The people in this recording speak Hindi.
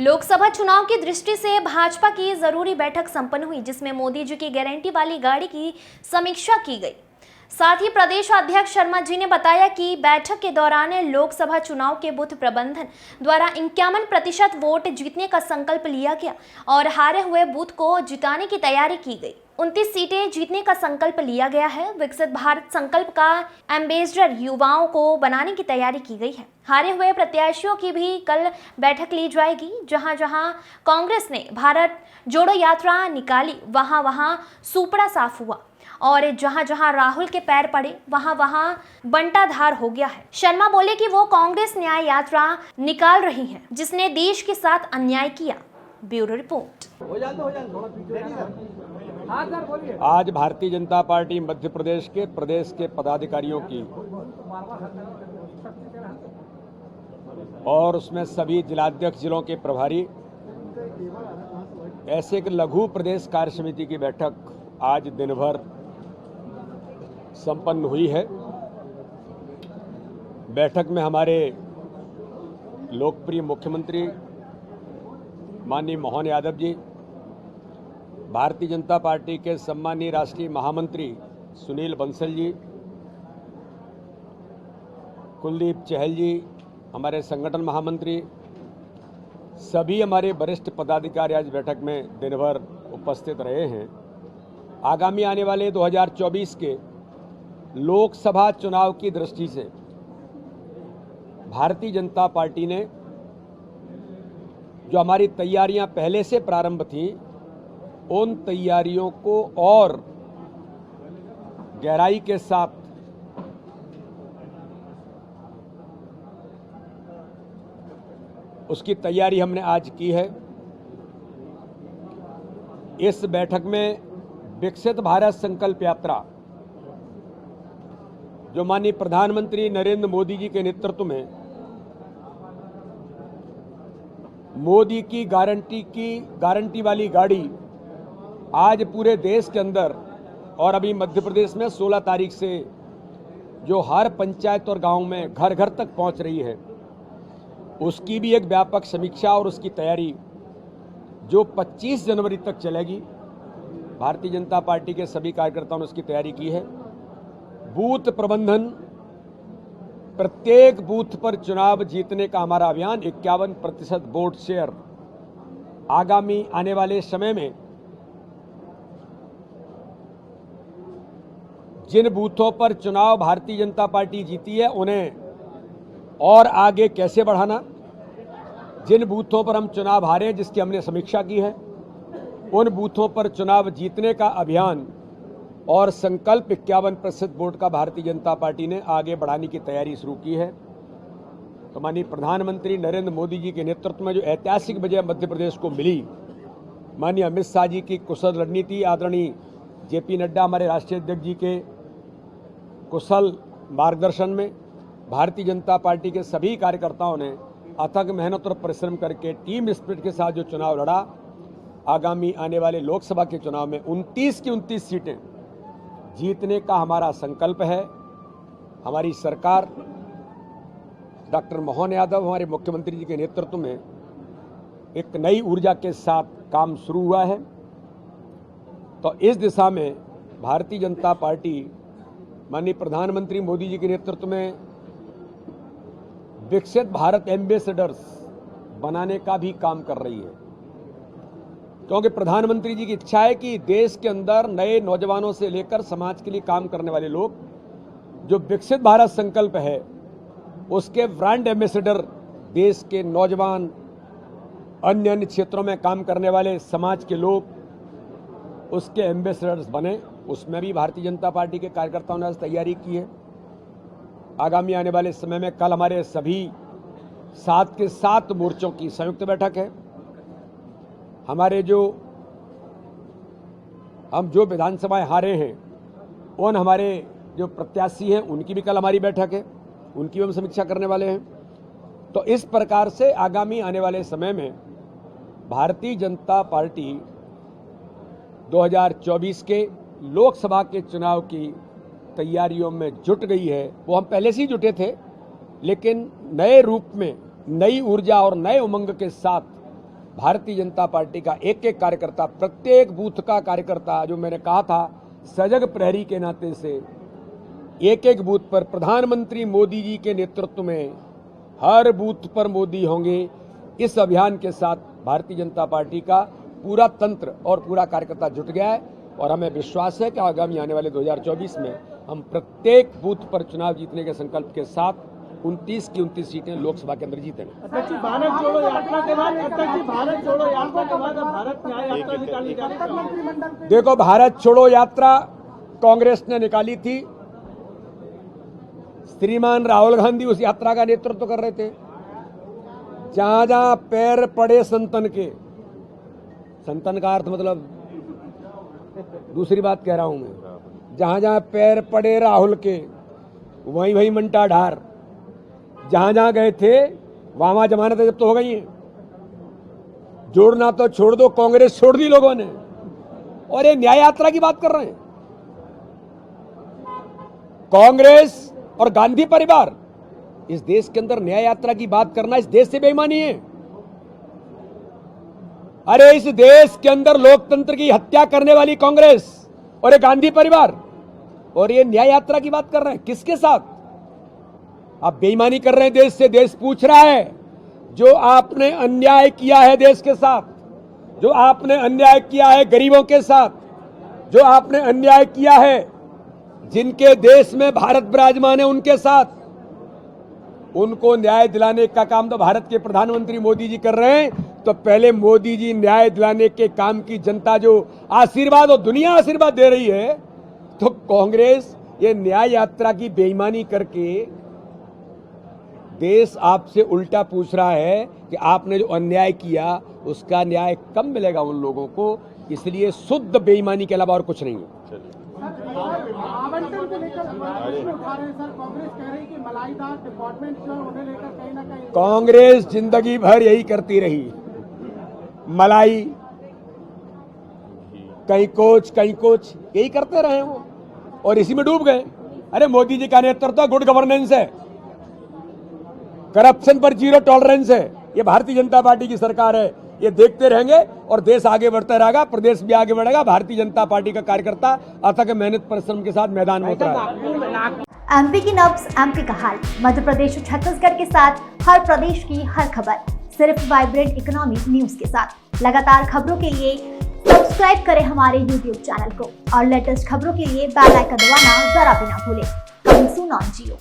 लोकसभा चुनाव की दृष्टि से भाजपा की जरूरी बैठक संपन्न हुई, जिसमें मोदी जी की गारंटी वाली गाड़ी की समीक्षा की गई। साथ ही प्रदेश अध्यक्ष शर्मा जी ने बताया कि बैठक के दौरान लोकसभा चुनाव के बूथ प्रबंधन द्वारा 51% वोट जीतने का संकल्प लिया गया और हारे हुए बूथ को जिताने की तैयारी की गई। 29 सीटें जीतने का संकल्प लिया गया है। विकसित भारत संकल्प का एम्बेसडर युवाओं को बनाने की तैयारी की गई है। हारे हुए प्रत्याशियों की भी कल बैठक ली जाएगी। जहां जहां कांग्रेस ने भारत जोड़ो यात्रा निकाली, वहां वहां सुपड़ा साफ हुआ और जहां जहां राहुल के पैर पड़े वहां वहां बंटाधार हो गया है। शर्मा बोले कि वो कांग्रेस न्याय यात्रा निकाल रही है, जिसने देश के साथ अन्याय किया। Bureau report. आज भारतीय जनता पार्टी मध्य प्रदेश के पदाधिकारियों की और उसमें सभी जिलाध्यक्ष जिलों के प्रभारी ऐसे एक लघु प्रदेश कार्य समिति की बैठक आज दिन भर संपन्न हुई है। बैठक में हमारे लोकप्रिय मुख्यमंत्री माननीय मोहन यादव जी, भारतीय जनता पार्टी के सम्मानीय राष्ट्रीय महामंत्री सुनील बंसल जी, कुलदीप चहल जी, हमारे संगठन महामंत्री, सभी हमारे वरिष्ठ पदाधिकारी आज बैठक में दिन भर उपस्थित रहे हैं। आगामी आने वाले 2024 के लोकसभा चुनाव की दृष्टि से भारतीय जनता पार्टी ने जो हमारी तैयारियां पहले से प्रारंभ थी, उन तैयारियों को और गहराई के साथ उसकी तैयारी हमने आज की है। इस बैठक में विकसित भारत संकल्प यात्रा जो माननीय प्रधानमंत्री नरेंद्र मोदी जी के नेतृत्व में मोदी की गारंटी वाली गाड़ी आज पूरे देश के अंदर और अभी मध्य प्रदेश में 16 तारीख से जो हर पंचायत और गांव में घर घर तक पहुंच रही है, उसकी भी एक व्यापक समीक्षा और उसकी तैयारी जो 25 जनवरी तक चलेगी। भारतीय जनता पार्टी के सभी कार्यकर्ताओं ने उसकी तैयारी की है। बूथ प्रबंधन, प्रत्येक बूथ पर चुनाव जीतने का हमारा अभियान, 51% वोट शेयर आगामी आने वाले समय में जिन बूथों पर चुनाव भारतीय जनता पार्टी जीती है उन्हें और आगे कैसे बढ़ाना, जिन बूथों पर हम चुनाव हारे जिसकी हमने समीक्षा की है, उन बूथों पर चुनाव जीतने का अभियान और संकल्प 51% वोट का भारतीय जनता पार्टी ने आगे बढ़ाने की तैयारी शुरू की है। तो माननीय प्रधानमंत्री नरेंद्र मोदी जी के नेतृत्व में जो ऐतिहासिक विजय मध्य प्रदेश को मिली, माननीय अमित शाह जी की कुशल रणनीति, आदरणीय जेपी नड्डा हमारे राष्ट्रीय अध्यक्ष जी के कुशल मार्गदर्शन में भारतीय जनता पार्टी के सभी कार्यकर्ताओं ने अथक मेहनत और परिश्रम करके टीम स्पिरिट के साथ जो चुनाव लड़ा, आगामी आने वाले लोकसभा के चुनाव में 29 की 29 सीटें जीतने का हमारा संकल्प है। हमारी सरकार डॉक्टर मोहन यादव हमारे मुख्यमंत्री जी के नेतृत्व में एक नई ऊर्जा के साथ काम शुरू हुआ है। तो इस दिशा में भारतीय जनता पार्टी माननीय प्रधानमंत्री मोदी जी के नेतृत्व में विकसित भारत एम्बेसडर्स बनाने का भी काम कर रही है, क्योंकि प्रधानमंत्री जी की इच्छा है कि देश के अंदर नए नौजवानों से लेकर समाज के लिए काम करने वाले लोग, जो विकसित भारत संकल्प है उसके ब्रांड एम्बेसडर, देश के नौजवान, अन्य अन्य क्षेत्रों में काम करने वाले समाज के लोग उसके एम्बेसडर्स बने। उसमें भी भारतीय जनता पार्टी के कार्यकर्ताओं ने तैयारी की है। आगामी आने वाले समय में कल हमारे सभी 7 के 7 मोर्चों की संयुक्त बैठक है। हमारे हम जो विधानसभाएं हारे हैं, उन हमारे जो प्रत्याशी हैं उनकी भी कल हमारी बैठक है, उनकी भी हम समीक्षा करने वाले हैं। तो इस प्रकार से आगामी आने वाले समय में भारतीय जनता पार्टी 2024 के लोकसभा के चुनाव की तैयारियों में जुट गई है। वो हम पहले से ही जुटे थे, लेकिन नए रूप में, नई ऊर्जा और नए उमंग के साथ भारतीय जनता पार्टी का एक एक कार्यकर्ता, प्रत्येक बूथ का कार्यकर्ता, जो मैंने कहा था सजग प्रहरी के नाते से एक एक बूथ पर प्रधानमंत्री मोदी जी के नेतृत्व में हर बूथ पर मोदी होंगे। इस अभियान के साथ भारतीय जनता पार्टी का पूरा तंत्र और पूरा कार्यकर्ता जुट गया है और हमें विश्वास है कि आगामी आने वाले 2024 में हम प्रत्येक बूथ पर चुनाव जीतने के संकल्प के साथ 29 की 29 सीटें लोकसभा के अंदर जीतेंगे। अध्यक्ष जी, भारत जोड़ो यात्रा के बाद अब भारत न्याय यात्रा निकाली जा रही है। देखो, भारत छोड़ो यात्रा कांग्रेस ने निकाली थी। श्रीमान राहुल गांधी उस यात्रा का नेतृत्व कर रहे थे। जहां जहां पैर पड़े संतन के, संतन का अर्थ मतलब दूसरी बात कह रहा हूं मैं, जहां जहां पैर पड़े राहुल के वहीं वहीं मंटा ढार। जहां जहां गए थे वहां वहां जमानतें जब्त हो गई हैं। जोड़ना तो छोड़ दो, कांग्रेस छोड़ दी लोगों ने और ये न्याय यात्रा की बात कर रहे हैं। कांग्रेस और गांधी परिवार, इस देश के अंदर न्याय यात्रा की बात करना इस देश से बेईमानी है। अरे इस देश के अंदर लोकतंत्र की हत्या करने वाली कांग्रेस और ये गांधी परिवार, और ये न्याय यात्रा की बात कर रहे हैं। किसके साथ आप बेईमानी कर रहे हैं? देश से देश पूछ रहा है। जो आपने अन्याय किया है देश के साथ, जो आपने अन्याय किया है गरीबों के साथ, जो आपने अन्याय किया है जिनके देश में भारत विराजमान है उनके साथ, उनको न्याय दिलाने का काम तो भारत के प्रधानमंत्री मोदी जी कर रहे हैं। तो पहले मोदी जी न्याय दिलाने के काम की जनता जो आशीर्वाद और दुनिया आशीर्वाद दे रही है, तो कांग्रेस ये न्याय यात्रा की बेईमानी करके देश आपसे उल्टा पूछ रहा है कि आपने जो अन्याय किया उसका न्याय कब मिलेगा उन लोगों को। इसलिए शुद्ध बेईमानी के अलावा और कुछ नहीं है। आवंटन को लेकर प्रश्न उठा रहे हैं सर। कांग्रेस कह रही है कि मलाईदार डिपार्टमेंट जो उन्हें लेकर कहीं ना कहीं कांग्रेस जिंदगी भर यही करती रही, मलाई कहीं कोच यही करते रहे वो और इसी में डूब गए। अरे मोदी जी का नेतृत्व गुड गवर्नेंस है, करप्शन पर जीरो टॉलरेंस है। ये भारतीय जनता पार्टी की सरकार है। ये देखते रहेंगे और देश आगे बढ़ता रहेगा, प्रदेश भी आगे बढ़ेगा। भारतीय जनता पार्टी का कार्यकर्ता अथक मेहनत परिश्रम के साथ मैदान में उतरा है। एमपी की नब्ज, एमपी का हाल, मध्य प्रदेश और छत्तीसगढ़ के साथ हर प्रदेश की हर खबर सिर्फ वाइब्रेंट इकोनॉमी न्यूज के साथ। लगातार खबरों के लिए सब्सक्राइब करें हमारे YouTube चैनल को और लेटेस्ट खबरों के लिए बेल आइकन दबाना जरा भी ना भूलें। Coming soon on Jio.